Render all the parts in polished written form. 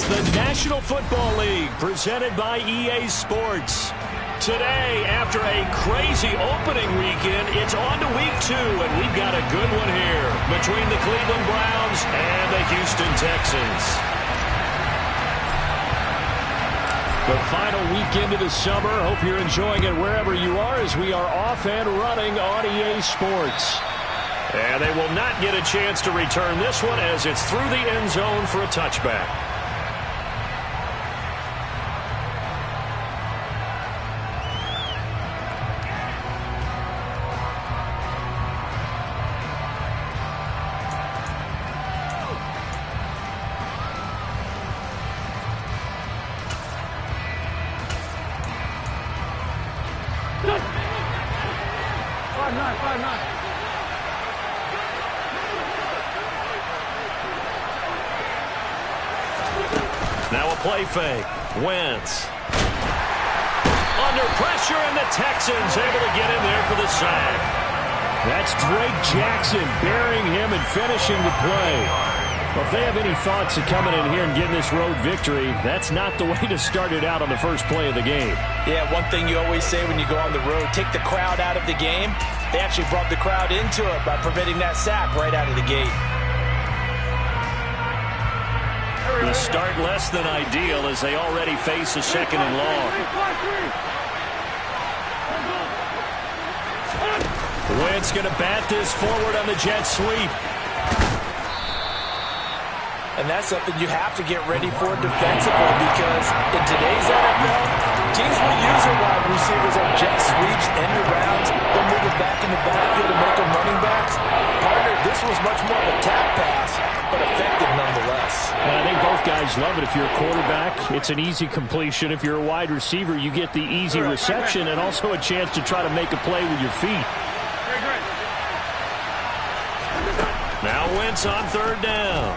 the National Football League, presented by EA Sports. Today, after a crazy opening weekend, it's on to week 2, and we've got a good one here between the Cleveland Browns and the Houston Texans. The final weekend of the summer. Hope you're enjoying it wherever you are as we are off and running on EA Sports. And they will not get a chance to return this one as it's through the end zone for a touchback. Now a play fake. Wentz. Under pressure, and the Texans able to get in there for the sack. That's Drake Jackson burying him and finishing the play. Well, if they have any thoughts of coming in here and getting this road victory, that's not the way to start it out on the first play of the game. Yeah, one thing you always say when you go on the road, take the crowd out of the game. They actually brought the crowd into it by preventing that sack right out of the gate. The start less than ideal as they already face a second and long. Wentz going to bat this forward on the jet sweep. And that's something you have to get ready for defensively, because in today's NFL, teams will use their wide receivers on jet sweeps, end arounds. They'll move it back in the backfield and make them running backs. Partner, this was much more of a tap pass, but effective nonetheless. And I think both guys love it. If you're a quarterback, it's an easy completion. If you're a wide receiver, you get the easy reception and also a chance to try to make a play with your feet. Now Wentz on third down.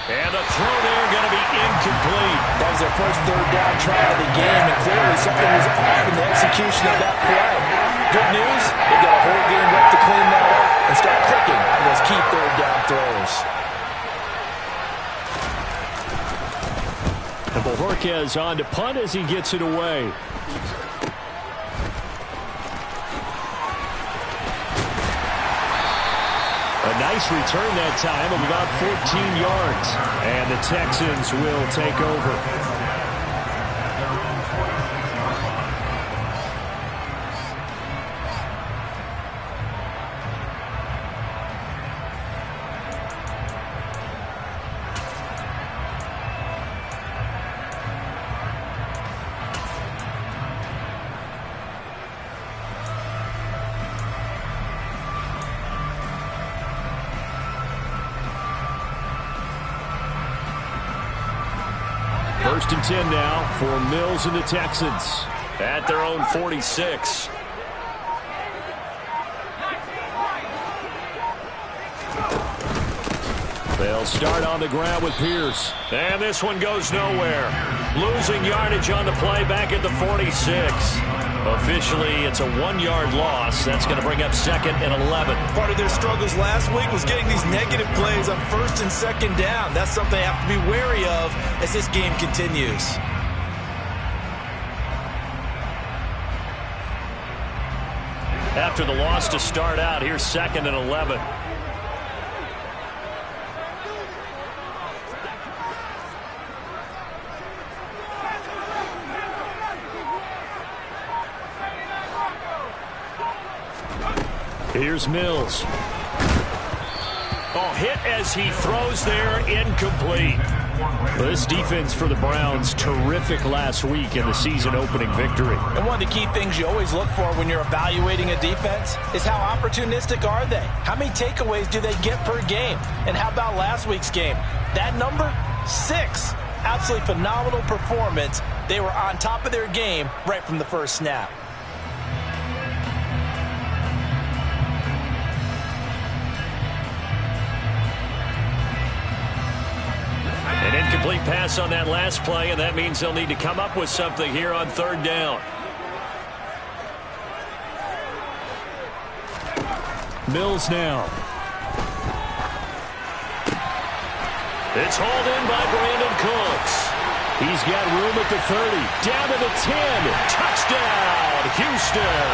And a throw there going to be incomplete. That was their first third down try of the game, and clearly something was off in the execution of that play. Good news, they've got a whole game left to clean that up and start clicking on those key third down throws. And Bojorquez on to punt as he gets it away. A nice return that time of about 14 yards. And the Texans will take over. First and 10 now for Mills and the Texans. At their own 46. They'll start on the ground with Pierce. And this one goes nowhere. Losing yardage on the play back at the 46. Officially, it's a 1-yard loss. That's going to bring up second and 11. Part of their struggles last week was getting these negative plays on first and second down. That's something they have to be wary of as this game continues. After the loss to start out, here's second and 11. Here's Mills. Oh, hit as he throws there, incomplete. This defense for the Browns, terrific last week in the season opening victory. And one of the key things you always look for when you're evaluating a defense is how opportunistic are they? How many takeaways do they get per game? And how about last week's game? That number, 6. Absolutely phenomenal performance. They were on top of their game right from the first snap. An incomplete pass on that last play, and that means they'll need to come up with something here on third down. Mills now. It's hauled in by Brandon Cooks. He's got room at the 30. Down to the 10. Touchdown, Houston.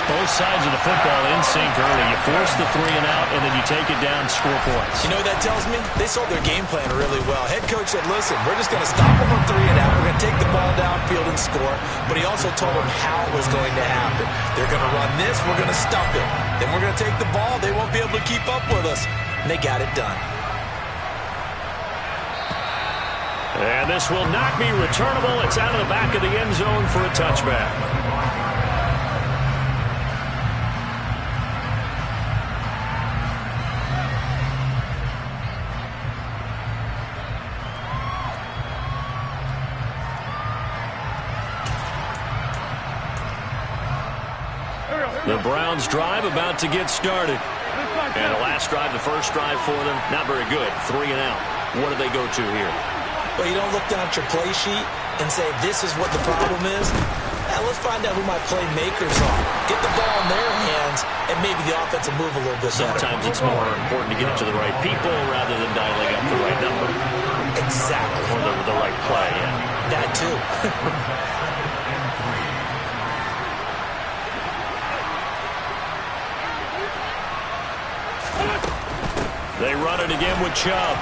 Both sides of the football in sync early. You force the 3 and out, and then you take it down, score points. You know what that tells me? They sold their game plan really well. Head coach said, listen, we're just going to stop them on 3 and out. We're going to take the ball downfield and score. But he also told them how it was going to happen. They're going to run this. We're going to stuff it. Then we're going to take the ball. They won't be able to keep up with us. And they got it done. And this will not be returnable. It's out of the back of the end zone for a touchback. The Browns drive about to get started. And the last drive, the first drive for them, not very good. 3 and out. What do they go to here? Well, you don't look down at your play sheet and say, this is what the problem is. Now, let's find out who my playmakers are. Get the ball in their hands, and maybe the offense will move a little bit better. Sometimes it's more important to get it to the right people rather than dialing up the right number. Exactly. Or the right play, yeah. That, too. They run it again with Chubb.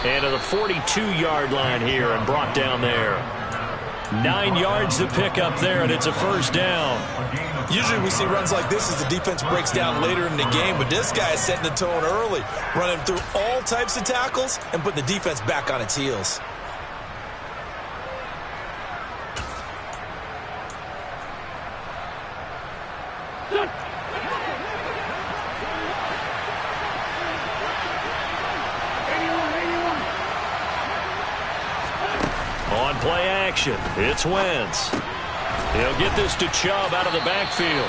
And to the 42-yard line here and brought down there. 9 yards to pick up there, and it's a first down. Usually we see runs like this as the defense breaks down later in the game, but this guy is setting the tone early, running through all types of tackles and putting the defense back on its heels. On play action, it's Wentz. He'll get this to Chubb out of the backfield.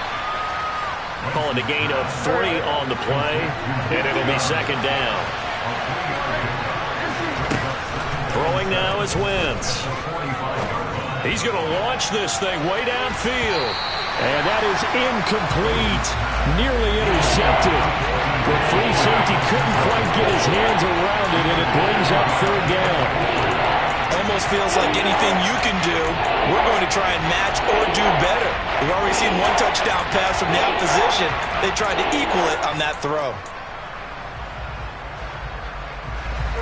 Calling a gain of 3 on the play, and it'll be second down. Throwing now is Wentz. He's going to launch this thing way downfield. And that is incomplete. Nearly intercepted. The free safety couldn't quite get his hands around it, and it brings up third down. Almost feels like anything you can do, we're going to try and match or do better. We've already seen 1 touchdown pass from the opposition. They tried to equal it on that throw.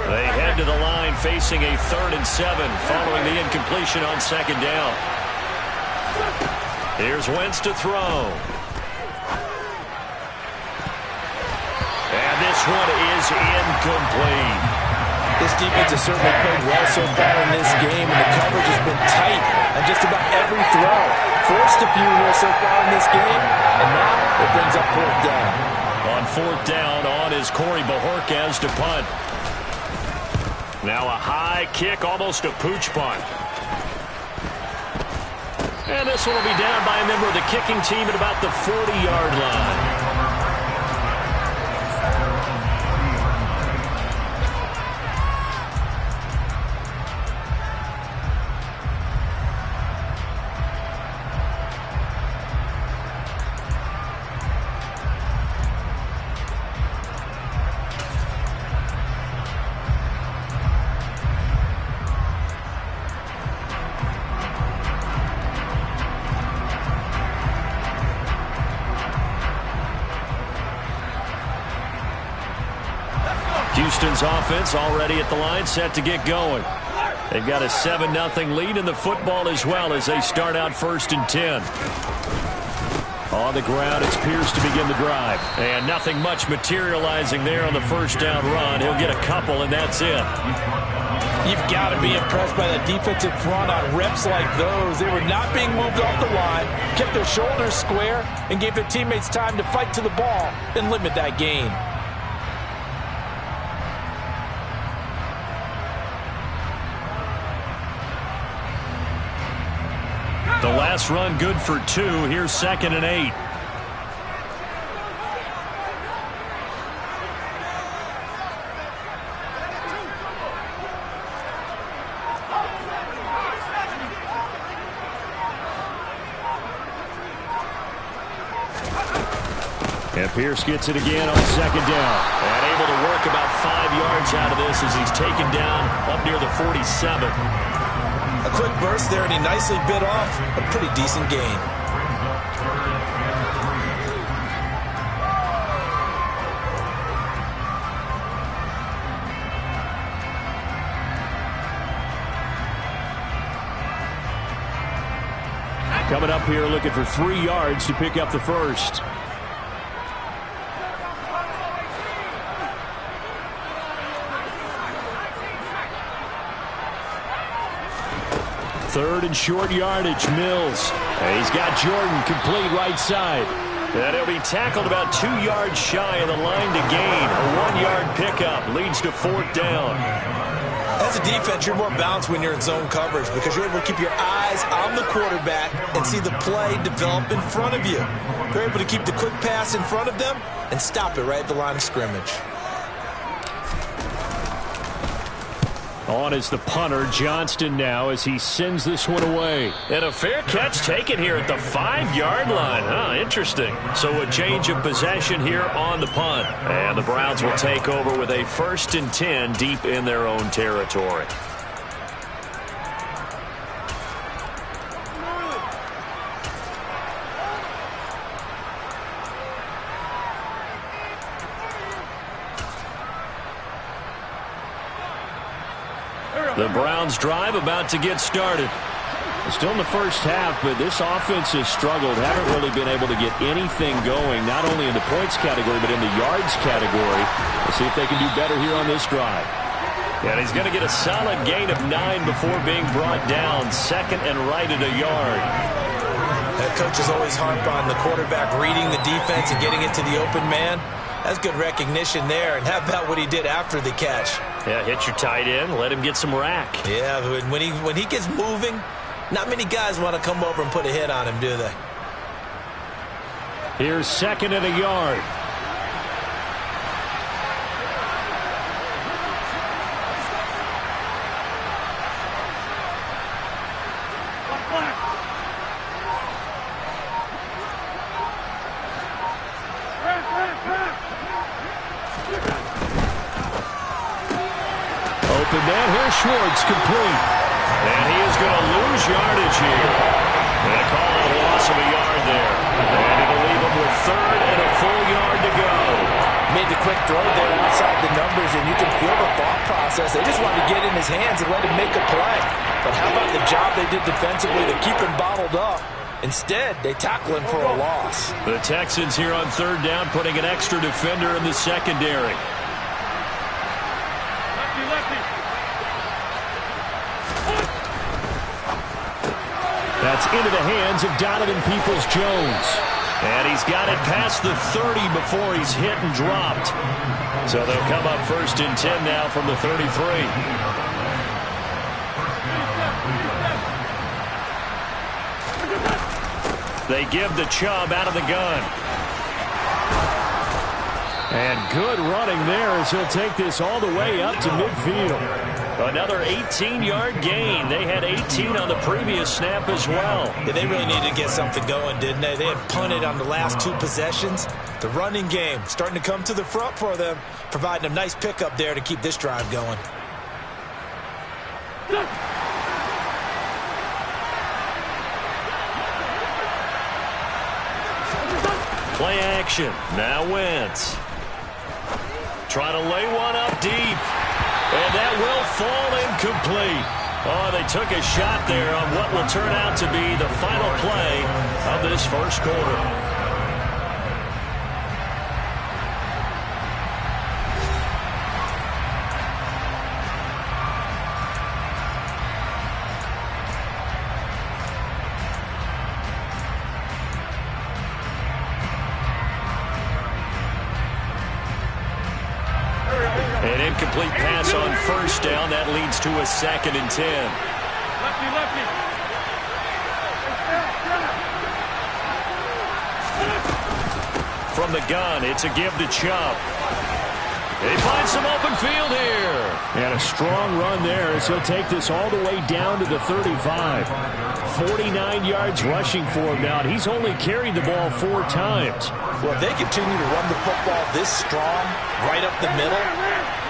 They head to the line facing a 3rd and 7 following the incompletion on second down. Here's Wentz to throw. And this one is incomplete. This defense has certainly played well so far in this game, and the coverage has been tight on just about every throw. Forced a few here so far in this game, and now it brings up 4th down. On 4th down, on is Corey Bojorquez to punt. Now a high kick, almost a pooch punt. And this one will be down by a member of the kicking team at about the 40-yard line. Houston's offense already at the line, set to get going. They've got a 7-0 lead in the football as well as they start out 1st and 10. On the ground, it's Pierce to begin the drive. And nothing much materializing there on the first down run. He'll get a couple, and that's it. You've got to be impressed by the defensive front on reps like those. They were not being moved off the line, kept their shoulders square, and gave their teammates time to fight to the ball and limit that gain. The last run good for 2. Here's 2nd and 8. And Pierce gets it again on second down. And able to work about 5 yards out of this as he's taken down up near the 47. A quick burst there, and he nicely bit off a pretty decent gain. Coming up here looking for 3 yards to pick up the first. Third and short yardage, Mills. And he's got Jordan complete right side. And he'll be tackled about 2 yards shy of the line to gain. A 1-yard pickup leads to 4th down. As a defense, you're more balanced when you're in zone coverage because you're able to keep your eyes on the quarterback and see the play develop in front of you. You're able to keep the quick pass in front of them and stop it right at the line of scrimmage. On is the punter, Johnston, now as he sends this one away. And a fair catch taken here at the 5-yard line. Huh, interesting. So a change of possession here on the punt. And the Browns will take over with a 1st and 10 deep in their own territory. The Browns drive about to get started. Still in the first half, but this offense has struggled. Haven't really been able to get anything going, not only in the points category, but in the yards category. We'll see if they can do better here on this drive. And he's going to get a solid gain of 9 before being brought down. 2nd and right at a yard. That coach is always harp on the quarterback reading the defense and getting it to the open man. That's good recognition there. And how about what he did after the catch? Yeah, hit your tight end, let him get some rack. Yeah, when he gets moving, not many guys want to come over and put a hit on him, do they? Here's 2nd and a yard. Open man, here's Schwartz, complete. And he is going to lose yardage here. And a call a loss of a yard there. And it'll leave him with 3rd and a full yard to go. Made the quick throw there outside the numbers, and you can feel the thought process. They just wanted to get in his hands and let him make a play. But how about the job they did defensively to keep him bottled up? Instead, they tackle him for a loss. The Texans here on 3rd down, putting an extra defender in the secondary. That's into the hands of Donovan Peoples-Jones. And he's got it past the 30 before he's hit and dropped. So they'll come up 1st and 10 now from the 33. They give the Chubb out of the gun. And good running there as he'll take this all the way up to midfield. Another 18-yard gain. They had 18 on the previous snap as well. Yeah, they really needed to get something going, didn't they? They had punted on the last 2 possessions. The running game starting to come to the front for them, providing a nice pickup there to keep this drive going. Play action. Now Wentz. Trying to lay one up deep. And that will fall incomplete. Oh, they took a shot there on what will turn out to be the final play of this first quarter. An incomplete pass on 1st down. That leads to a 2nd and 10. Lefty. From the gun, it's a give to Chubb. He finds some open field here. And a strong run there as he'll take this all the way down to the 35. 49 yards rushing for him now. He's only carried the ball 4 times. Well, if they continue to run the football this strong, right up the middle,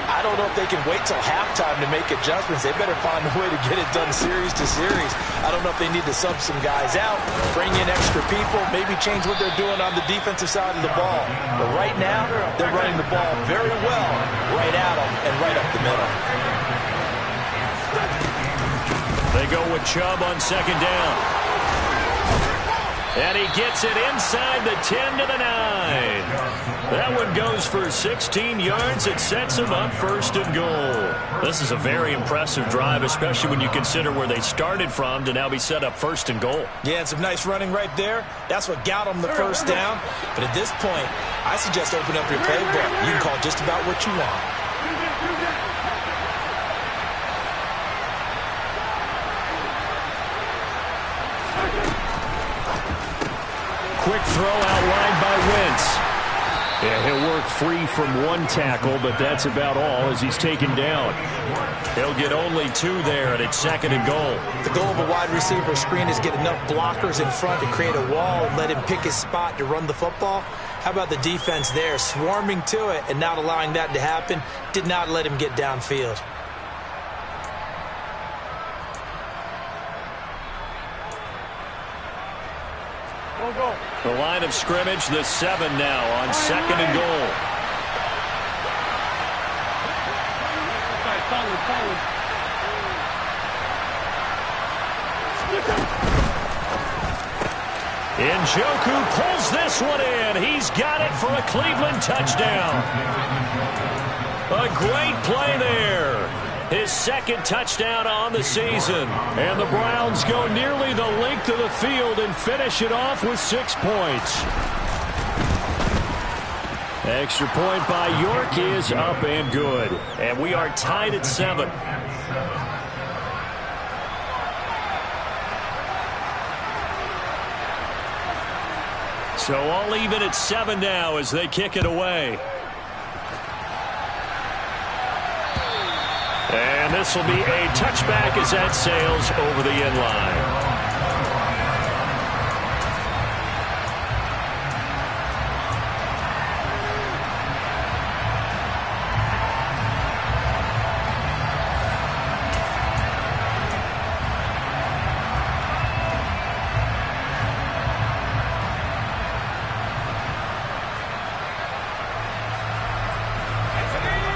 I don't know if they can wait till halftime to make adjustments. They better find a way to get it done series to series. I don't know if they need to sub some guys out, bring in extra people, maybe change what they're doing on the defensive side of the ball. But right now, they're running the ball very well right at them and right up the middle. They go with Chubb on second down. And he gets it inside the 10 to the 9. That one goes for 16 yards. It sets him up first and goal. This is a very impressive drive, especially when you consider where they started from to now be set up first and goal. Yeah, and some nice running right there. That's what got them the first down. But at this point, I suggest open up your playbook. You can call just about what you want. Quick throw outlined by Wentz. Yeah, he'll work free from one tackle, but that's about all as he's taken down. He'll get only 2 there, and it's second and goal. The goal of a wide receiver screen is get enough blockers in front to create a wall and let him pick his spot to run the football. How about the defense there, swarming to it and not allowing that to happen? Did not let him get downfield. The line of scrimmage, the 7 now on second and goal. Njoku pulls this one in. He's got it for a Cleveland touchdown. A great play there. His second touchdown on the season. And the Browns go nearly the length of the field and finish it off with 6 points. Extra point by York is up and good. And we are tied at 7. So all even at 7 now as they kick it away. And this will be a touchback as that sails over the end line.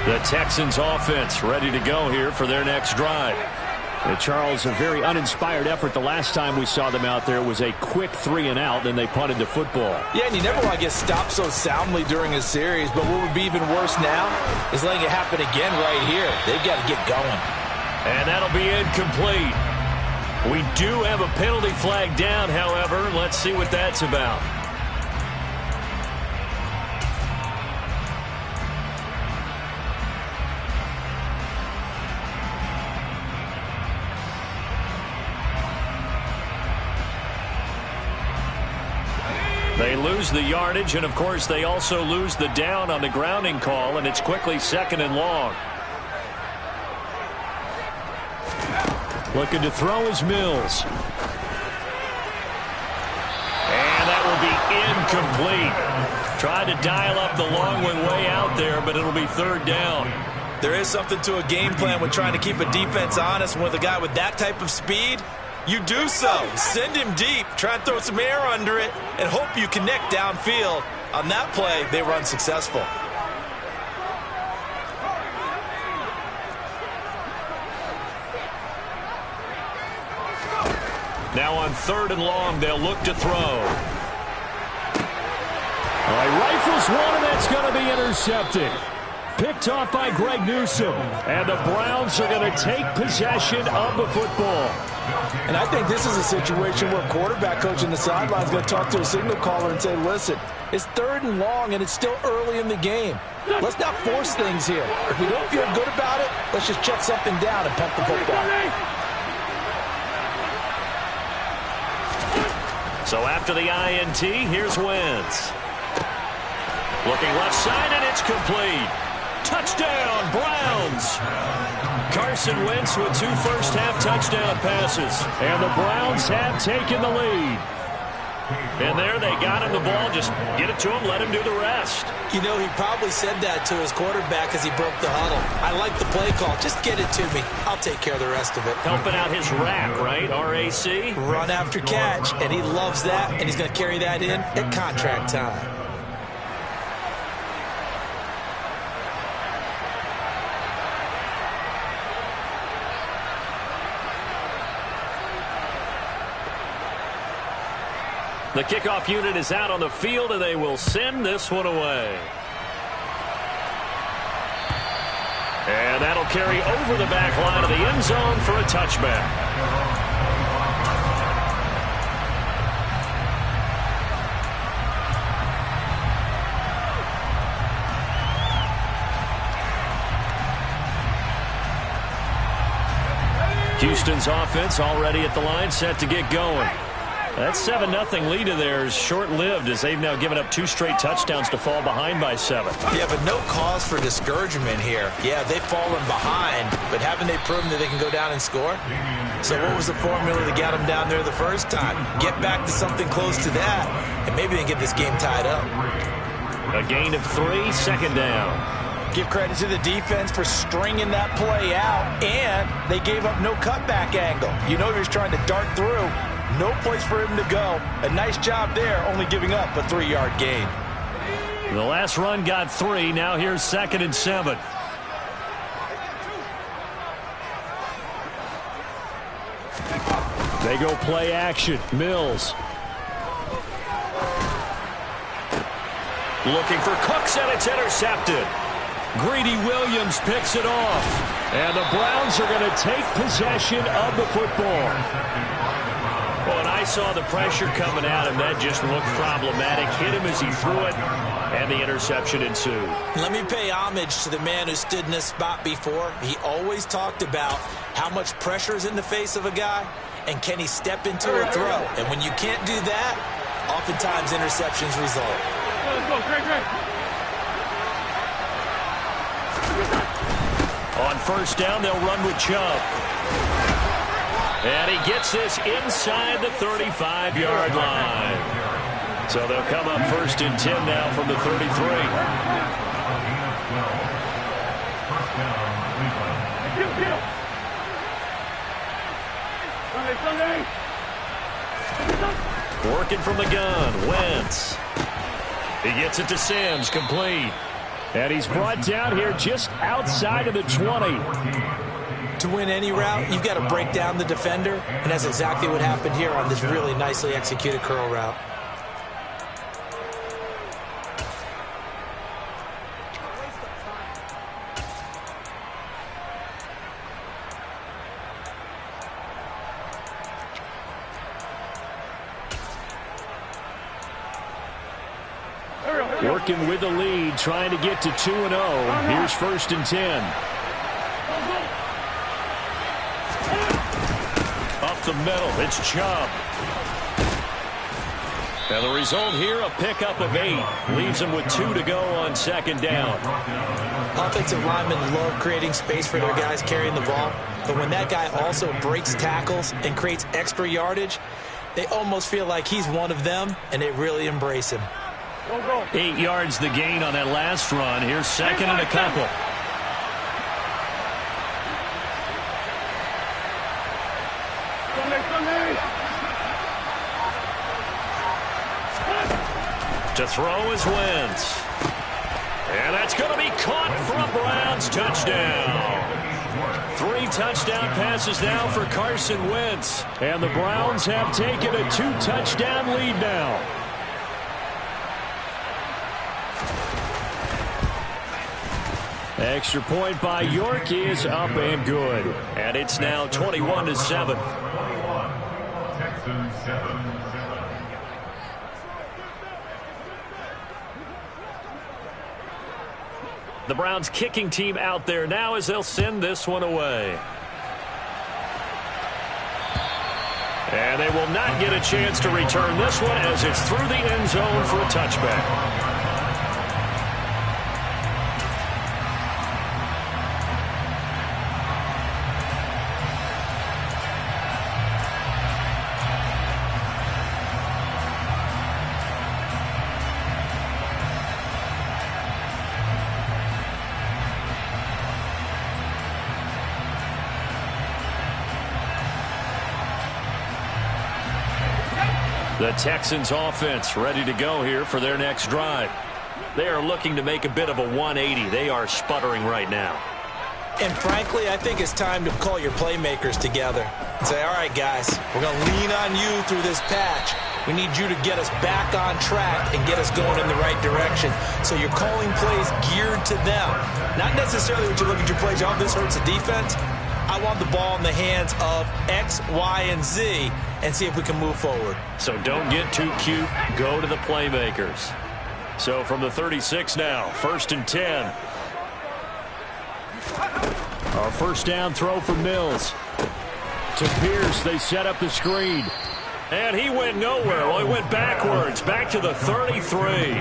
The Texans offense ready to go here for their next drive. And Charles, a very uninspired effort. The last time we saw them out there was a quick 3 and out, then they punted the football. Yeah, and you never want to get stopped so soundly during a series, but what would be even worse now is letting it happen again right here. They've got to get going. And that'll be incomplete. We do have a penalty flag down, however. Let's see what that's about. They lose the yardage, and of course they also lose the down on the grounding call, and it's quickly second and long. Looking to throw is Mills. And that will be incomplete. Tried to dial up the long one way out there, but it'll be third down. There is something to a game plan with trying to keep a defense honest. With a guy with that type of speed, you do so. Send him deep, try and throw some air under it, and hope you connect downfield. On that play, they were unsuccessful. Now on third and long, they'll look to throw. All right, rifles one, and that's going to be intercepted. Picked off by Greg Newsome. And the Browns are going to take possession of the football. And I think this is a situation where quarterback coach in the sideline is going to talk to a signal caller and say, listen, it's third and long and it's still early in the game. Let's not force things here. If we don't feel good about it, let's just check something down and pump the football. So after the INT, here's Wentz. Looking left side, and it's complete. Touchdown, Browns. Carson Wentz with 2 first-half touchdown passes. And the Browns have taken the lead. And there they got him the ball. Just get it to him, let him do the rest. You know, he probably said that to his quarterback as he broke the huddle. I like the play call. Just get it to me. I'll take care of the rest of it. Helping out his rack, right? RAC? Run after catch, and he loves that, and he's going to carry that in at contract time. The kickoff unit is out on the field, and they will send this one away. And that'll carry over the back line of the end zone for a touchback. Houston's offense already at the line, set to get going. That 7-0 lead of theirs short-lived as they've now given up 2 straight touchdowns to fall behind by 7. Yeah, but no cause for discouragement here. Yeah, they've fallen behind, but haven't they proven that they can go down and score? So what was the formula to get them down there the first time? Get back to something close to that, and maybe they can get this game tied up. A gain of 3, second down. Give credit to the defense for stringing that play out, and they gave up no cutback angle. You know he was trying to dart through. No place for him to go. A nice job there, only giving up a 3-yard gain. The last run got 3. Now here's 2nd and 7. They go play action. Mills. Looking for Cooks, and it's intercepted. Greedy Williams picks it off. And the Browns are going to take possession of the football. Well, and I saw the pressure coming at him. That just looked problematic. Hit him as he threw it, and the interception ensued. Let me pay homage to the man who stood in this spot before. He always talked about how much pressure is in the face of a guy, and can he step into a throw. And when you can't do that, oftentimes interceptions result. Let's go, Greg. On first down, they'll run with Chubb. And he gets this inside the 35-yard line. So they'll come up 1st and 10 now from the 33. Working from the gun, Wentz. He gets it to Sims, complete. And he's brought down here just outside of the 20. To win any route, you've got to break down the defender, and that's exactly what happened here on this really nicely executed curl route. Working with the lead, trying to get to 2-0. Here's 1st and 10. The middle, it's Chubb. And the result here, a pickup of 8. Leaves them with 2 to go on 2nd down. Offensive linemen love creating space for their guys carrying the ball. But when that guy also breaks tackles and creates extra yardage, they almost feel like he's one of them, and they really embrace him. 8 yards the gain on that last run. Here's 2nd and a couple. To throw is Wentz. And that's going to be caught for a Browns touchdown. 3 touchdown passes now for Carson Wentz. And the Browns have taken a 2-touchdown lead now. Extra point by York is up and good. And it's now 21-7. The Browns kicking team out there now as they'll send this one away. And they will not get a chance to return this one as it's through the end zone for a touchback. The Texans offense ready to go here for their next drive. They are looking to make a bit of a 180. They are sputtering right now. And frankly, I think it's time to call your playmakers together and say, all right, guys, we're going to lean on you through this patch. We need you to get us back on track and get us going in the right direction. So you're calling plays geared to them. Not necessarily what you look at your plays, oh, this hurts the defense. I want the ball in the hands of X, Y, and Z and see if we can move forward. So don't get too cute. Go to the playmakers. So from the 36 now, 1st and 10. Our first down throw for Mills. To Pierce, they set up the screen. And he went nowhere. Well, he went backwards, back to the 33.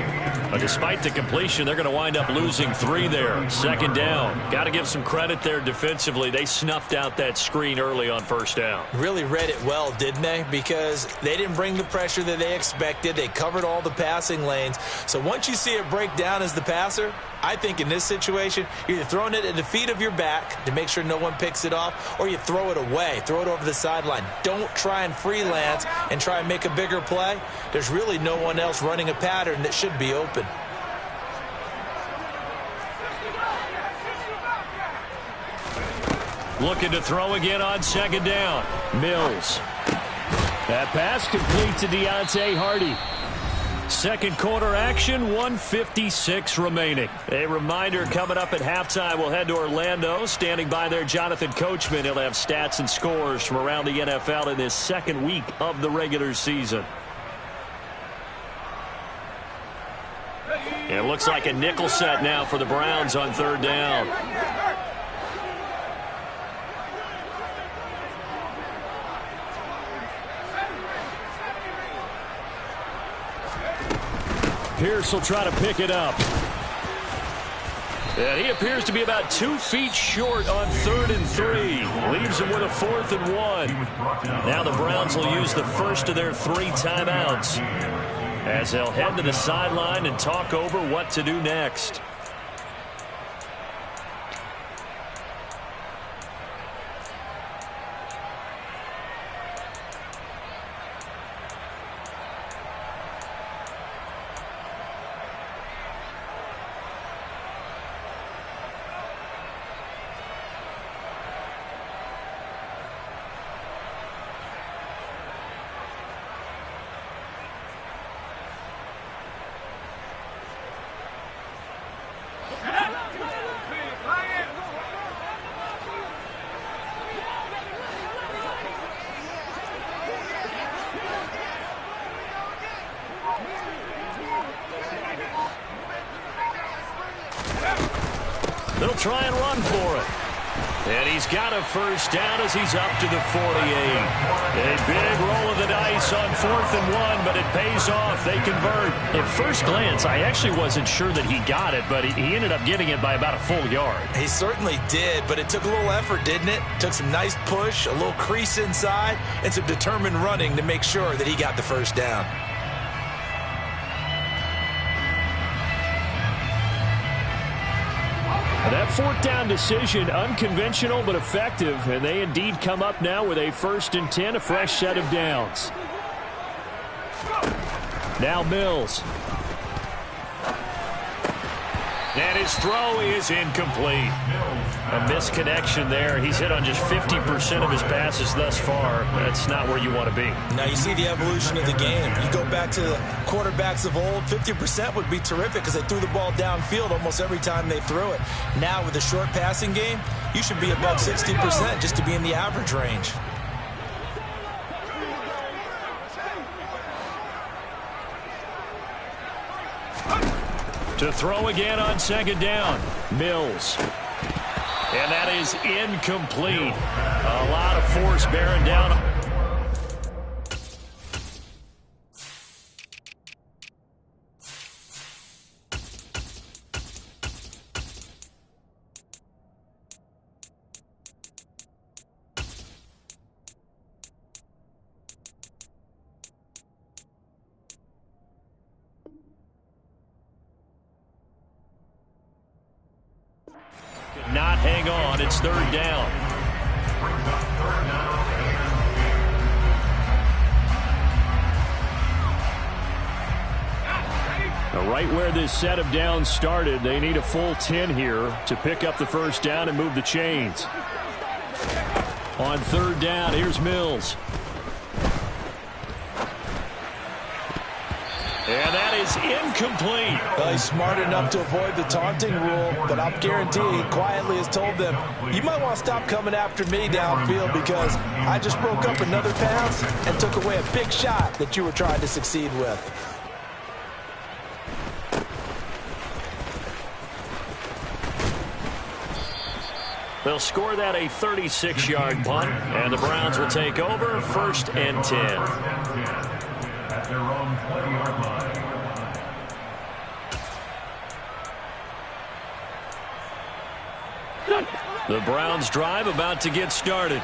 But despite the completion, they're going to wind up losing 3 there. 2nd down. Got to give some credit there defensively. They snuffed out that screen early on 1st down. Really read it well, didn't they? Because they didn't bring the pressure that they expected. They covered all the passing lanes. So once you see it break down as the passer, I think in this situation, you're either throwing it at the feet of your back to make sure no one picks it off, or you throw it away, throw it over the sideline. Don't try and freelance and try and make a bigger play. There's really no one else running a pattern that should be open. Looking to throw again on 2nd down. Mills. That pass complete to Deontay Hardy. Second quarter action, 1:56 remaining. A reminder coming up at halftime, we'll head to Orlando. Standing by there, Jonathan Coachman. He'll have stats and scores from around the NFL in this second week of the regular season. It looks like a nickel set now for the Browns on 3rd down. Pierce will try to pick it up. And he appears to be about 2 feet short on 3rd and 3. Leaves him with a 4th and 1. Now the Browns will use the first of their 3 timeouts as they'll head to the sideline and talk over what to do next. They'll try and run for it. And he's got a first down as he's up to the 48. A big roll of the dice on 4th and 1, but it pays off. They convert. At first glance, I actually wasn't sure that he got it, but he ended up getting it by about a full yard. He certainly did, but it took a little effort, didn't it? Took some nice push, a little crease inside, and some determined running to make sure that he got the first down. That 4th down decision, unconventional but effective, and they indeed come up now with a 1st and 10, a fresh set of downs. Now Mills. And his throw is incomplete. A misconnection there. He's hit on just 50% of his passes thus far. That's not where you want to be. Now you see the evolution of the game. You go back to the quarterbacks of old, 50% would be terrific because they threw the ball downfield almost every time they threw it. Now with the short passing game, you should be above 60% just to be in the average range. To throw again on 2nd down. Mills. And that is incomplete. A lot of force bearing down. Not hang on. It's 3rd down. Right where this set of downs started, they need a full 10 here to pick up the first down and move the chains. On third down, here's Mills. And that is incomplete. Well, he's smart enough to avoid the taunting rule, but I'll guarantee he quietly has told them, you might want to stop coming after me downfield because I just broke up another pass and took away a big shot that you were trying to succeed with. They'll score that a 36-yard punt, and the Browns will take over 1st and 10. At their own 20-yard line. The Browns drive about to get started.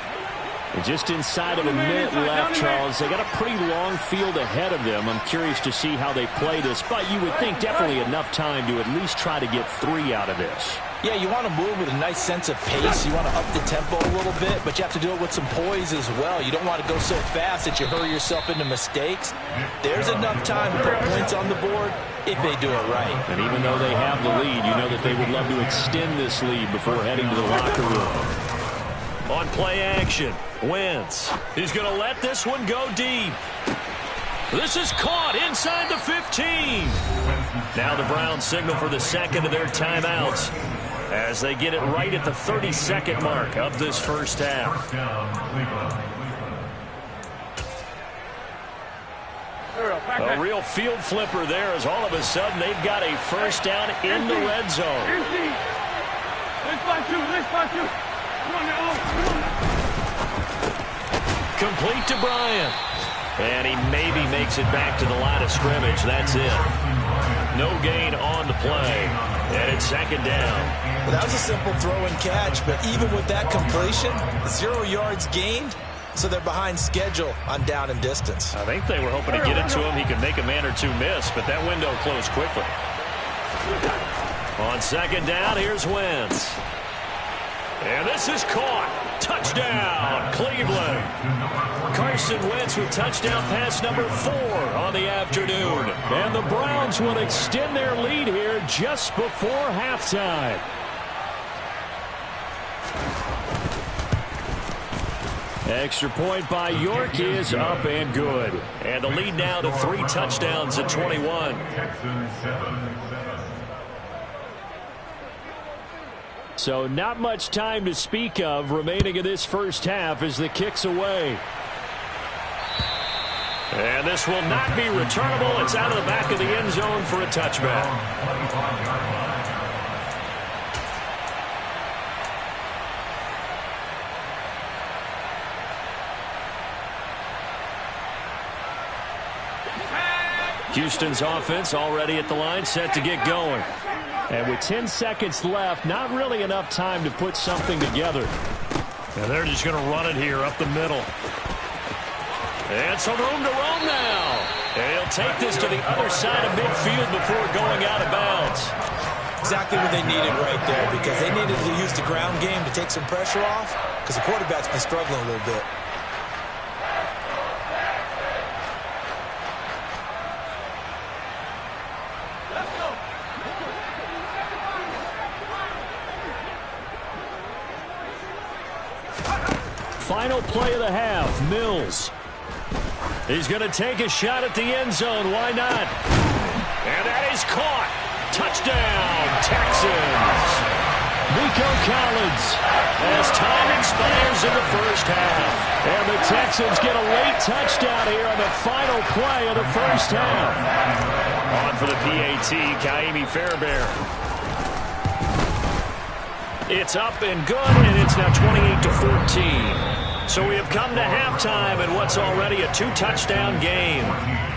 Just inside of a minute left, Charles. They got a pretty long field ahead of them. I'm curious to see how they play this, but you would think definitely enough time to at least try to get 3 out of this. Yeah, you want to move with a nice sense of pace. You want to up the tempo a little bit, but you have to do it with some poise as well. You don't want to go so fast that you hurry yourself into mistakes. There's enough time to put points on the board if they do it right. And even though they have the lead, you know that they would love to extend this lead before heading to the locker room. On play action, Wentz. He's going to let this one go deep. This is caught inside the 15. Now the Browns signal for the second of their timeouts as they get it right at the 32nd mark of this first half. A real field flipper there as all of a sudden they've got a first down in the red zone. Complete to Bryant. And he maybe makes it back to the line of scrimmage. That's it. No gain on the play. And it's second down. Well, that was a simple throw and catch, but even with that completion, 0 yards gained, so they're behind schedule on down and distance. I think they were hoping to get it to him. He could make a man or two miss, but that window closed quickly. On second down, here's Wentz. And this is caught. Touchdown, Cleveland. Carson Wentz with touchdown pass number 4 on the afternoon. And the Browns will extend their lead here just before halftime. Extra point by York is up and good. And the lead now to 3 touchdowns at 21. So not much time to speak of remaining in this first half as the kick's away. And this will not be returnable. It's out of the back of the end zone for a touchback. Houston's offense already at the line, set to get going. And with 10 seconds left, not really enough time to put something together. And they're just going to run it here up the middle. And some room to roam now. And he'll take this to the other side of midfield before going out of bounds. Exactly what they needed right there, because they needed to use the ground game to take some pressure off, because the quarterback's been struggling a little bit. Final play of the half, Mills. He's going to take a shot at the end zone. Why not? And that is caught. Touchdown, Texans. Nico Collins. As time expires in the first half. And the Texans get a late touchdown here on the final play of the first half. On for the PAT, Kaimi Fairbairn. It's up and good, and it's now 28-14. So we have come to halftime in what's already a 2-touchdown game.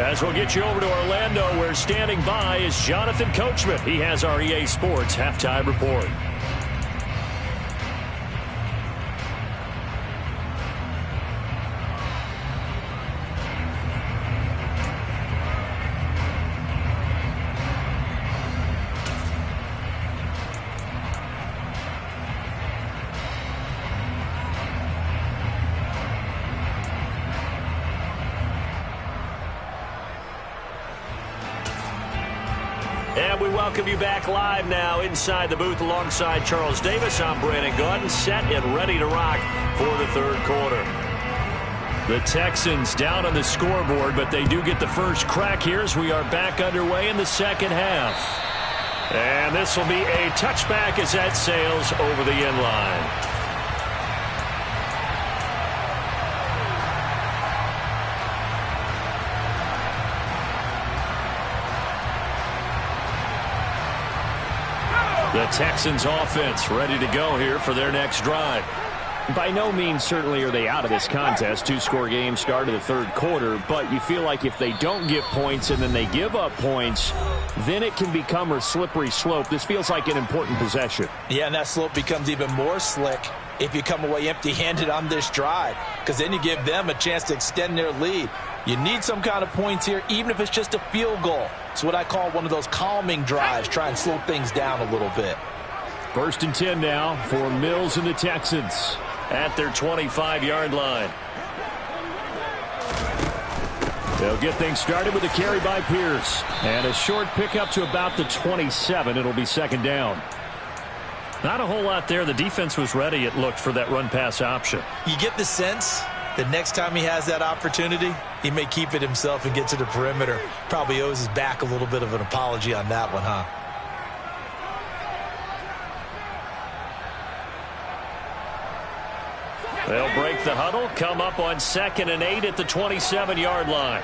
As we'll get you over to Orlando, where standing by is Jonathan Coachman. He has our EA Sports halftime report. We welcome you back live now inside the booth alongside Charles Davis. I'm Brandon Gaudin, set and ready to rock for the third quarter. The Texans down on the scoreboard, but they do get the first crack here as we are back underway in the second half. And this will be a touchback as that sails over the end line. The Texans offense ready to go here for their next drive. By no means certainly are they out of this contest. Two-score game start of the third quarter, but you feel like if they don't get points and then they give up points, then it can become a slippery slope. This feels like an important possession. Yeah, and that slope becomes even more slick if you come away empty-handed on this drive, because then you give them a chance to extend their lead. You need some kind of points here, even if it's just a field goal. It's what I call one of those calming drives. Try and slow things down a little bit. 1st and 10 now for Mills and the Texans at their 25-yard line. They'll get things started with a carry by Pierce. And a short pickup to about the 27. It'll be second down. Not a whole lot there. The defense was ready, it looked, for that run-pass option. You get the sense that next time he has that opportunity, he may keep it himself and get to the perimeter. Probably owes his back a little bit of an apology on that one, huh? They'll break the huddle, come up on 2nd and 8 at the 27-yard line.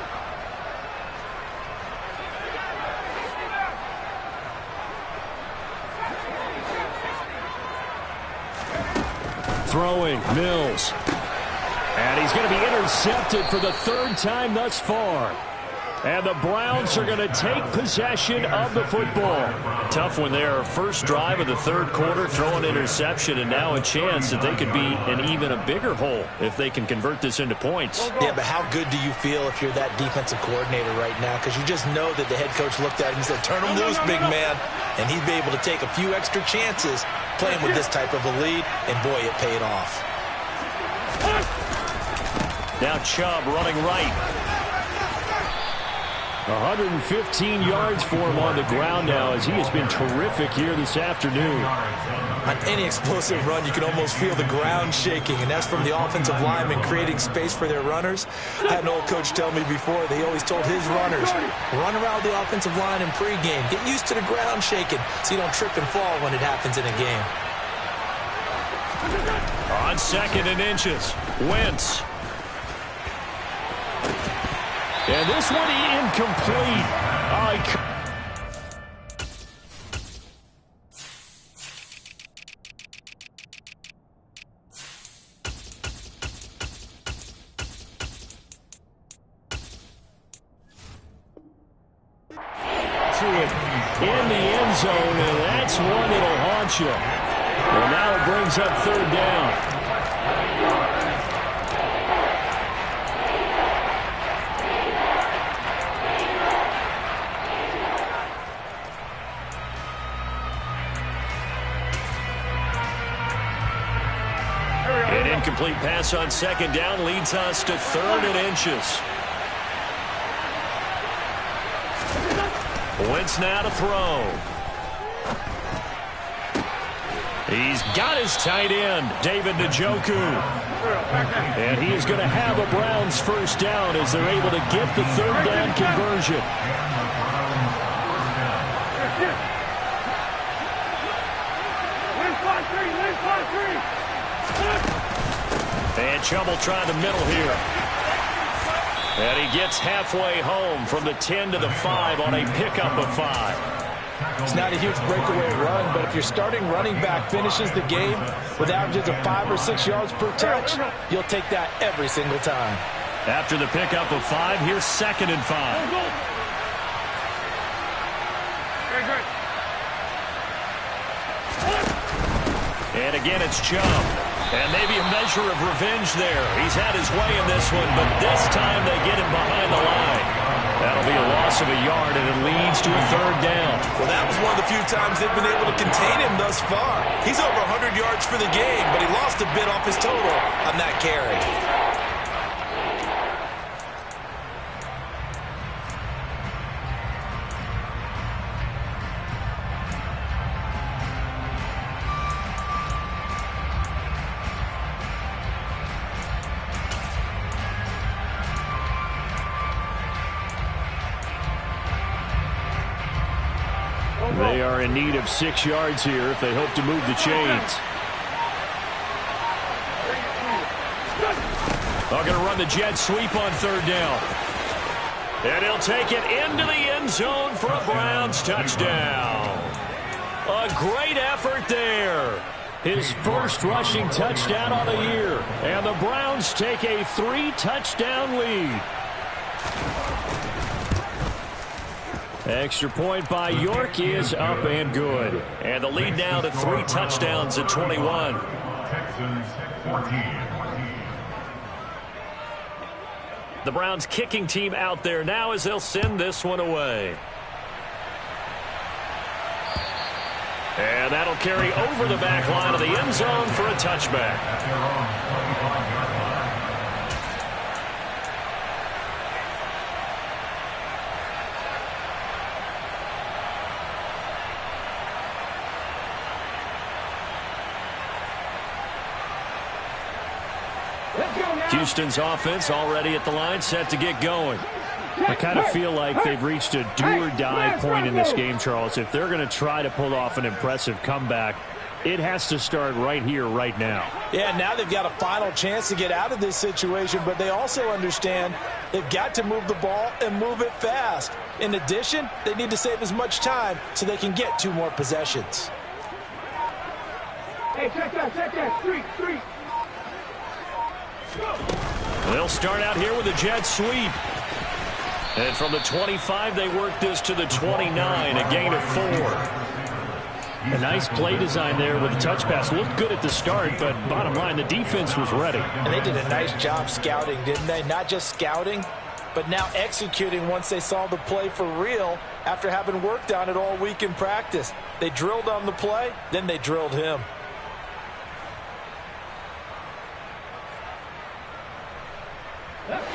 Throwing, Mills. And he's going to be intercepted for the third time thus far. And the Browns are going to take possession of the football. Tough one there. First drive of the third quarter, throw an interception, and now a chance that they could be in even a bigger hole if they can convert this into points. Yeah, but how good do you feel if you're that defensive coordinator right now? Because you just know that the head coach looked at him and said, turn him loose, big man. And he'd be able to take a few extra chances playing with this type of a lead, and boy, it paid off. Now Chubb running right. 115 yards for him on the ground now as he has been terrific here this afternoon. On any explosive run, you can almost feel the ground shaking, and that's from the offensive linemen creating space for their runners. I had an old coach tell me before, they always told his runners, run around the offensive line in pregame. Get used to the ground shaking so you don't trip and fall when it happens in a game. On 2nd and inches, Wentz. And this one incomplete. In the end zone, and that's one that'll haunt you. Well, now it brings up third down. An incomplete pass on 2nd down leads us to 3rd and inches. Wentz now to throw. He's got his tight end, David Njoku. And he is going to have a Browns first down as they're able to get the 3rd down conversion. And Chubb will try the middle here. And he gets halfway home from the 10 to the 5 on a pickup of 5. It's not a huge breakaway run, but if your starting running back finishes the game with averages of 5 or 6 yards per touch, you'll take that every single time. After the pickup of 5, here's 2nd and 5. And again, it's Chubb. And maybe a measure of revenge there. He's had his way in this one, but this time they get him behind the line. That'll be a loss of a yard, and it leads to a 3rd down. Well, that was one of the few times they've been able to contain him thus far. He's over 100 yards for the game, but he lost a bit off his total on that carry. They are in need of 6 yards here if they hope to move the chains. They're going to run the jet sweep on 3rd down. And he'll take it into the end zone for a Browns touchdown. A great effort there. His first rushing touchdown on the year. And the Browns take a 3-touchdown lead. Extra point by York is up and good. And the lead now to 3 touchdowns at 21. Texans 14. The Browns kicking team out there now as they'll send this one away. And that'll carry over the back line of the end zone for a touchback. Houston's offense already at the line, set to get going. I kind of feel like they've reached a do-or-die point in this game, Charles. If they're going to try to pull off an impressive comeback, it has to start right here, right now. Yeah, now they've got a final chance to get out of this situation, but they also understand they've got to move the ball and move it fast. In addition, they need to save as much time so they can get 2 more possessions. Hey, check that. Street. They'll start out here with a jet sweep. And from the 25, they work this to the 29, a gain of 4. A nice play design there with the touch pass. Looked good at the start, but bottom line, the defense was ready. And they did a nice job scouting, didn't they? Not just scouting, but now executing once they saw the play for real after having worked on it all week in practice. They drilled on the play, then they drilled him.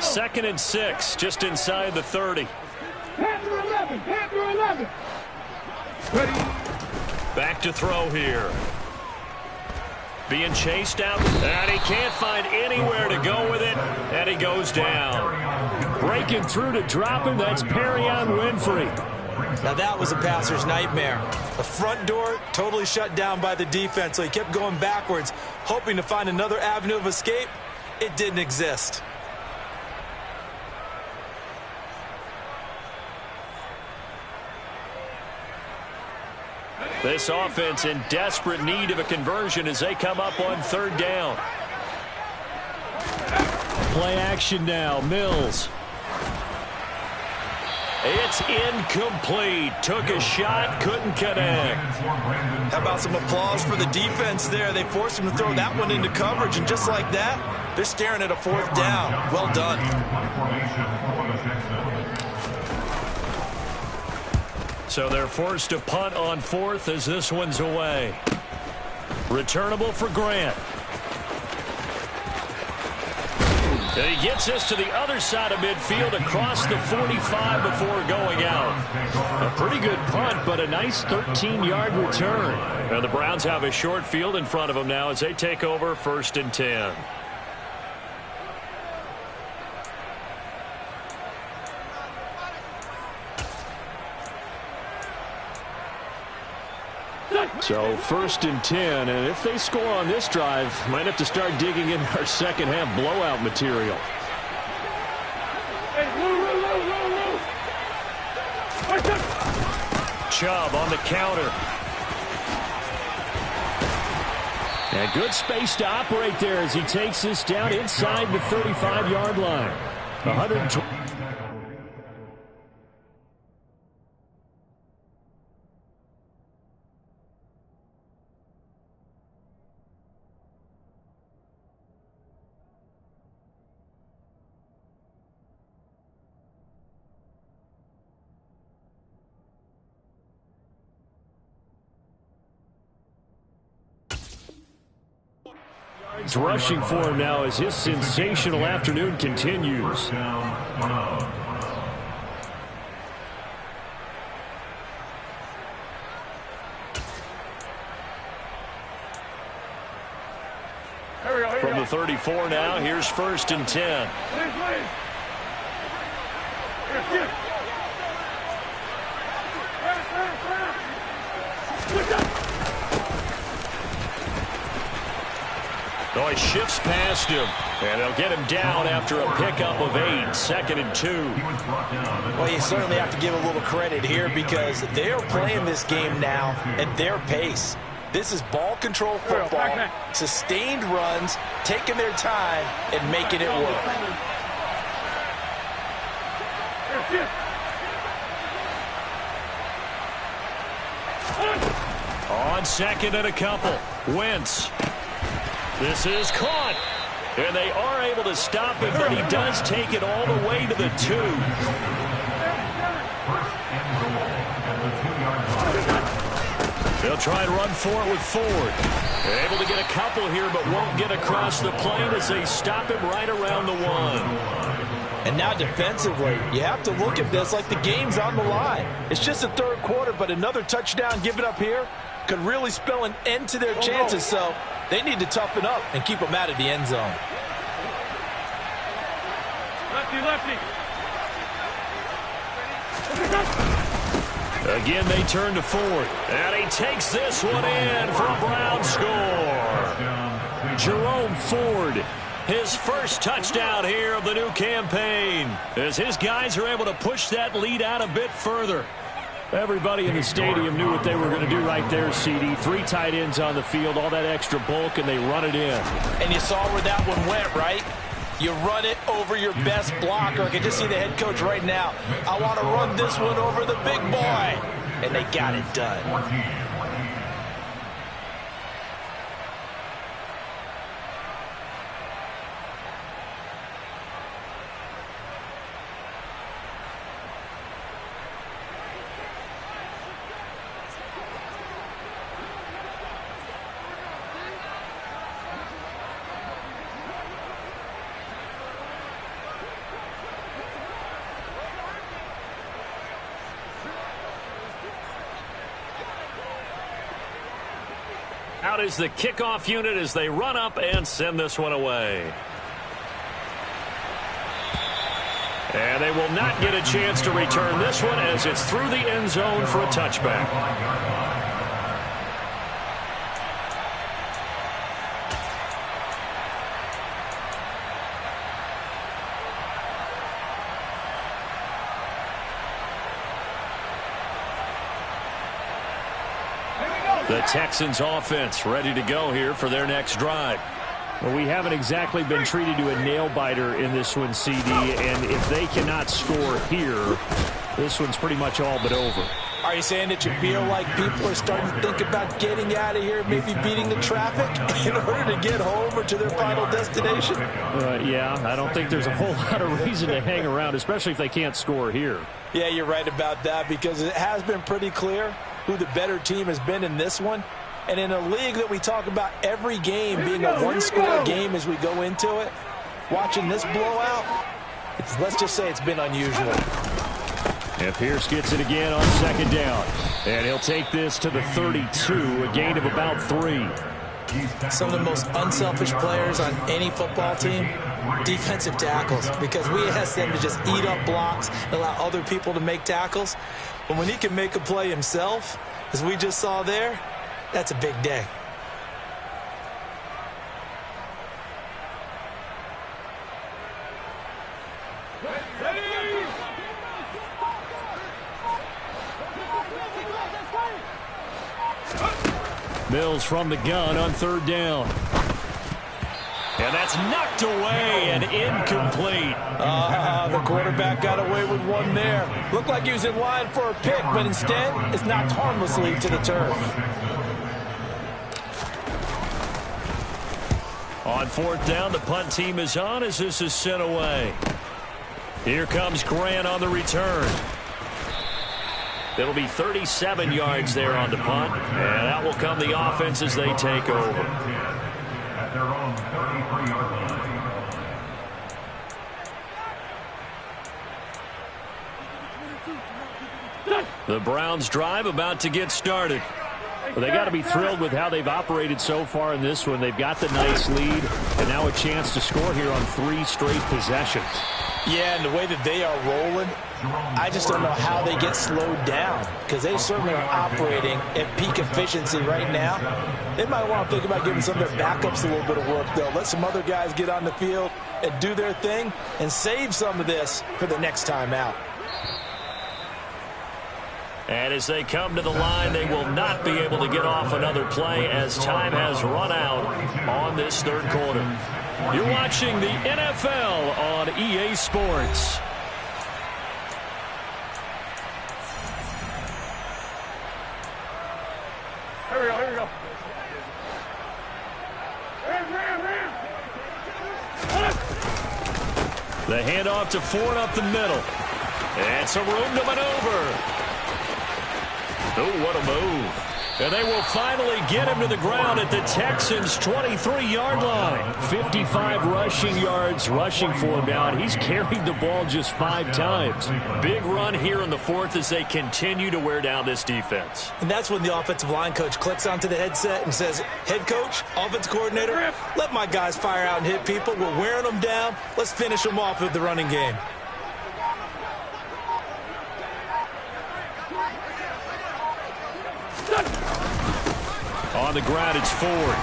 Second and 6, just inside the 30. Panther 11. Ready. Back to throw here. Being chased out, and he can't find anywhere to go with it, and he goes down. Breaking through to drop him, that's Perrion Winfrey. Now that was a passer's nightmare. The front door totally shut down by the defense, so he kept going backwards, hoping to find another avenue of escape. It didn't exist. This offense in desperate need of a conversion as they come up on 3rd down. Play action now, Mills. It's incomplete. Took a shot, couldn't connect. How about some applause for the defense there? They forced him to throw that one into coverage, and just like that, they're staring at a 4th down. Well done. So they're forced to punt on 4th as this one's away. Returnable for Grant. And he gets this to the other side of midfield across the 45 before going out. A pretty good punt, but a nice 13-yard return. And the Browns have a short field in front of them now as they take over 1st and 10. So 1st and 10, and if they score on this drive, might have to start digging in our second half blowout material. Chubb on the counter. And good space to operate there as he takes this down inside the 35-yard line. 120. Rushing for him now as his sensational afternoon continues. From the 34 now, here's 1st and 10. Oh, he shifts past him. And they'll get him down after a pickup of 8, 2nd and 2. Well, you certainly have to give a little credit here because they're playing this game now at their pace. This is ball control football, sustained runs, taking their time, and making it work. On 2nd and a couple. Wentz. This is caught. And they are able to stop him, but he does take it all the way to the 2. They'll try and run for it with Ford. They're able to get a couple here, but won't get across the plane as they stop him right around the 1. And now defensively, you have to look at this like the game's on the line. It's just the 3rd quarter, but another touchdown given up here could really spell an end to their chances, so they need to toughen up and keep them out of the end zone. Lefty. Again, they turn to Ford. And he takes this one in for a Brown score. Jerome Ford, his first touchdown here of the new campaign, as his guys are able to push that lead out a bit further. Everybody in the stadium knew what they were going to do right there, CD. 3 tight ends on the field, all that extra bulk, and they run it in. And you saw where that one went, right? You run it over your best blocker. I can just see the head coach right now. I want to run this one over the big boy. And they got it done. Out is the kickoff unit as they run up and send this one away. And they will not get a chance to return this one as it's through the end zone for a touchback. The Texans offense ready to go here for their next drive. Well, we haven't exactly been treated to a nail-biter in this one, CD, and if they cannot score here, this one's pretty much all but over. Are you saying that you feel like people are starting to think about getting out of here, maybe beating the traffic in order to get home or to their final destination? Yeah, I don't think there's a whole lot of reason to hang around, especially if they can't score here. Yeah, you're right about that because it has been pretty clear who the better team has been in this one. And in a league that we talk about every game being a one-score game as we go into it, watching this blowout, let's just say it's been unusual. And Pierce gets it again on 2nd down. And he'll take this to the 32, a gain of about 3. Some of the most unselfish players on any football team, defensive tackles, because we ask them to just eat up blocks and allow other people to make tackles. But when he can make a play himself, as we just saw there, that's a big day. Mills from the gun on 3rd down. And that's knocked away and incomplete. The quarterback got away with one there. Looked like he was in line for a pick, but instead it's knocked harmlessly to the turf. On 4th down, the punt team is on as this is sent away. Here comes Grant on the return. It'll be 37 yards there on the punt, and out will come the offense as they take over. At their own 33-yard line. The Browns drive about to get started. Well, they got to be thrilled with how they've operated so far in this one. They've got the nice lead, and now a chance to score here on 3 straight possessions. Yeah, and the way that they are rolling, I just don't know how they get slowed down, because they certainly are operating at peak efficiency right now. They might want to think about giving some of their backups a little bit of work, though. Let some other guys get on the field and do their thing and save some of this for the next time out. And as they come to the line, they will not be able to get off another play as time has run out on this third quarter. You're watching the NFL on EA Sports. Here we go, here we go. The handoff to Ford up the middle. And some room to maneuver. Oh, what a move. And they will finally get him to the ground at the Texans' 23-yard line. 55 rushing yards rushing for him now, and he's carried the ball just 5 times. Big run here in the fourth as they continue to wear down this defense. And that's when the offensive line coach clicks onto the headset and says, head coach, offense coordinator, let my guys fire out and hit people. We're wearing them down. Let's finish them off with the running game. On the ground, it's Ford.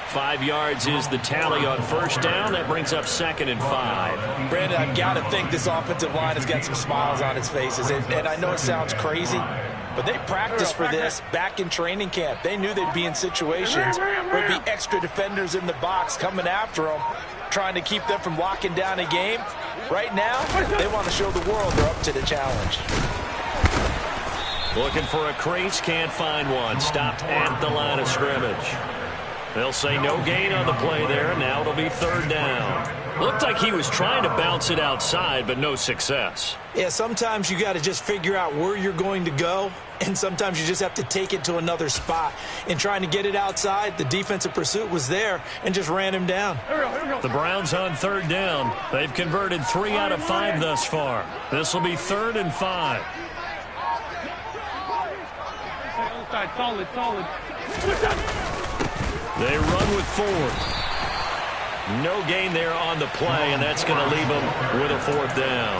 5 yards is the tally on first down. That brings up 2nd and 5. Brandon, I've got to think this offensive line has got some smiles on its faces. And I know it sounds crazy, but they practiced for this back in training camp. They knew they'd be in situations where there'd be extra defenders in the box coming after them, trying to keep them from locking down a game. Right now, they want to show the world they're up to the challenge. Looking for a crease, can't find one. Stopped at the line of scrimmage. They'll say no gain on the play there. Now it'll be 3rd down. Looked like he was trying to bounce it outside, but no success. Yeah, sometimes you got to just figure out where you're going to go, and sometimes you just have to take it to another spot. In trying to get it outside, the defensive pursuit was there and just ran him down. The Browns on 3rd down. They've converted 3 out of 5 thus far. This will be 3rd and 5. Solid. They run with Ford. No gain there on the play, and that's going to leave them with a 4th down.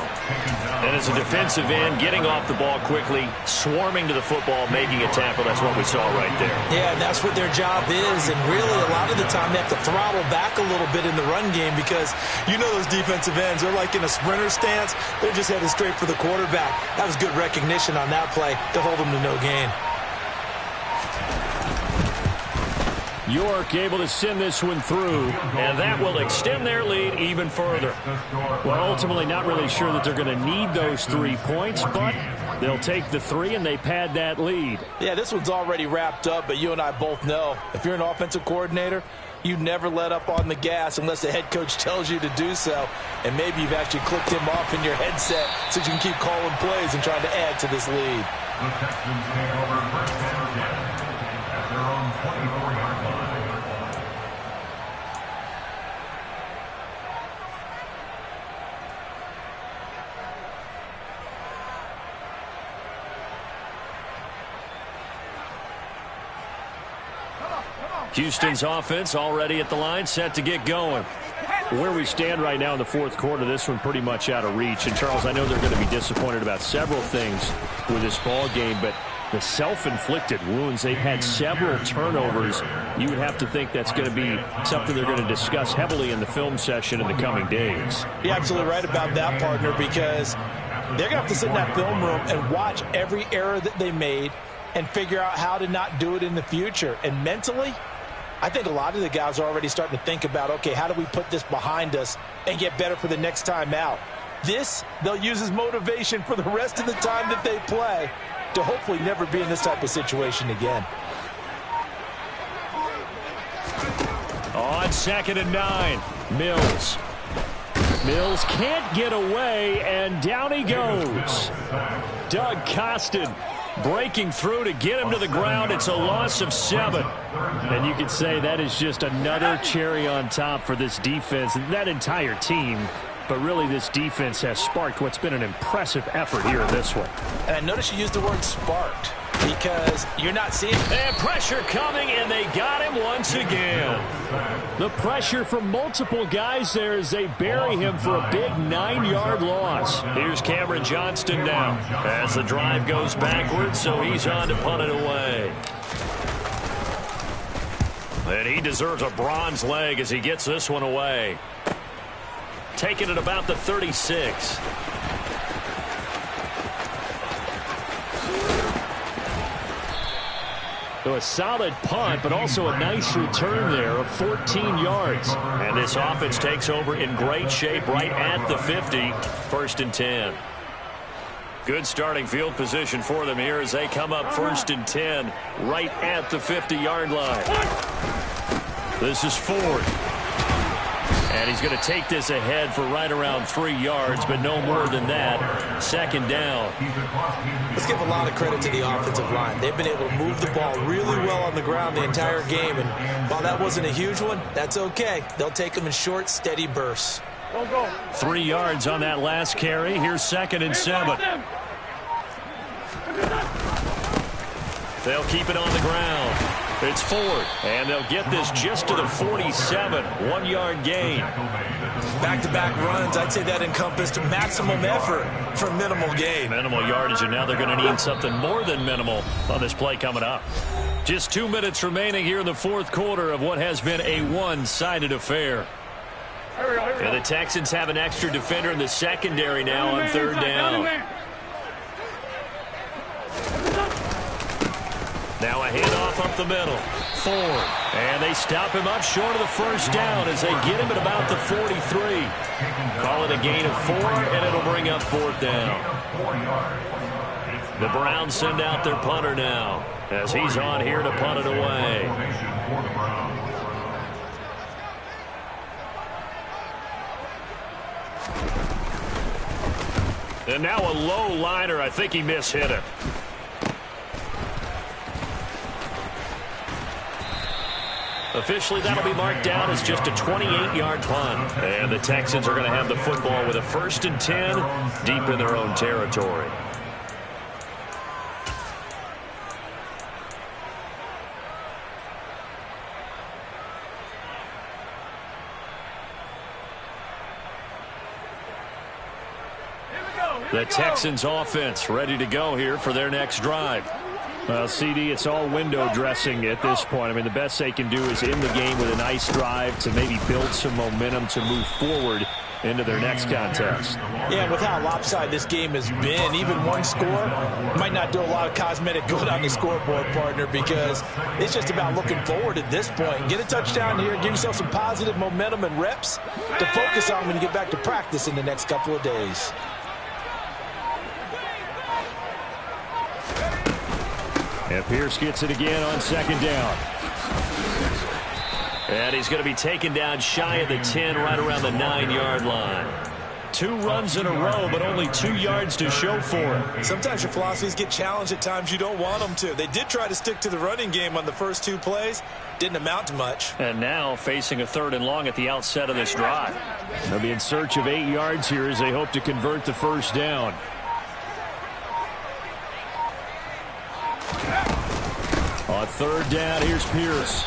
And as a defensive end, getting off the ball quickly, swarming to the football, making a tackle, that's what we saw right there. Yeah, and that's what their job is, and really a lot of the time they have to throttle back a little bit in the run game because you know those defensive ends, they're like in a sprinter stance. They're just headed straight for the quarterback. That was good recognition on that play to hold them to no gain. York able to send this one through, and that will extend their lead even further. Well, ultimately not really sure that they're going to need those 3 points, but they'll take the 3 and they pad that lead. Yeah, this one's already wrapped up, but you and I both know if you're an offensive coordinator, you never let up on the gas unless the head coach tells you to do so. And maybe you've actually clicked him off in your headset so you can keep calling plays and trying to add to this lead. The Texans take over 1st and 10 at their own 24-yard line. Houston's offense already at the line, set to get going. Where we stand right now in the 4th quarter, this one pretty much out of reach. And, Charles, I know they're going to be disappointed about several things with this ball game, but the self-inflicted wounds, they've had several turnovers. You would have to think that's going to be something they're going to discuss heavily in the film session in the coming days. You're absolutely right about that, partner, because they're going to have to sit in that film room and watch every error that they made and figure out how to not do it in the future. And mentally, I think a lot of the guys are already starting to think about, okay, how do we put this behind us and get better for the next time out? This, they'll use as motivation for the rest of the time that they play to hopefully never be in this type of situation again. On 2nd and 9, Mills. Mills can't get away, and down he goes. Doug Costin breaking through to get him to the ground. It's a loss of 7. And you could say that is just another cherry on top for this defense and that entire team. But really, this defense has sparked what's been an impressive effort here in this one. And I noticed you used the word sparked. because you're not seeing. And pressure coming, and they got him once again. The pressure from multiple guys there as they bury him for a big 9-yard loss. Here's Cameron Johnston now as the drive goes backwards, so he's on to punt it away. And he deserves a bronze leg as he gets this one away. Taking it about the 36. So a solid punt, but also a nice return there of 14 yards. And this offense takes over in great shape right at the 50. 1st and 10. Good starting field position for them here as they come up 1st and 10 right at the 50-yard line. This is Ford. And he's going to take this ahead for right around 3 yards, but no more than that. 2nd down. Let's give a lot of credit to the offensive line. They've been able to move the ball really well on the ground the entire game. And while that wasn't a huge one, that's okay. They'll take them in short, steady bursts. 3 yards on that last carry. Here's 2nd and 7. They'll keep it on the ground. It's Ford, and they'll get this just to the 47. 1-yard gain. Back-to-back runs, I'd say that encompassed maximum effort for minimal gain. Minimal yardage, and now they're going to need something more than minimal on this play coming up. Just 2 minutes remaining here in the 4th quarter of what has been a one-sided affair. And the Texans have an extra defender in the secondary now on 3rd down. Now a handoff up the middle. Ford. And they stop him up short of the 1st down as they get him at about the 43. Call it a gain of 4, and it'll bring up 4th down. The Browns send out their punter now as he's on here to punt it away. And now a low liner. I think he mishit it. Officially, that'll be marked down as just a 28-yard punt. And the Texans are going to have the football with a 1st and 10 deep in their own territory. The Texans offense ready to go here for their next drive. Well, CD, it's all window dressing at this point. I mean, the best they can do is in the game with a nice drive to maybe build some momentum to move forward into their next contest. Yeah, with how lopsided this game has been, even one score might not do a lot of cosmetic good on the scoreboard, partner, because it's just about looking forward at this point. Get a touchdown here, give yourself some positive momentum and reps to focus on when you get back to practice in the next couple of days. And Pierce gets it again on 2nd down. And he's going to be taken down shy of the 10, right around the 9-yard line. 2 runs in a row, but only 2 yards to show for it. Sometimes your philosophies get challenged at times you don't want them to. They did try to stick to the running game on the first 2 plays. Didn't amount to much. And now facing a 3rd and long at the outset of this drive. They'll be in search of 8 yards here as they hope to convert the 1st down. On 3rd down, here's Pierce.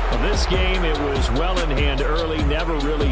Well, this game, it was well in hand early, never really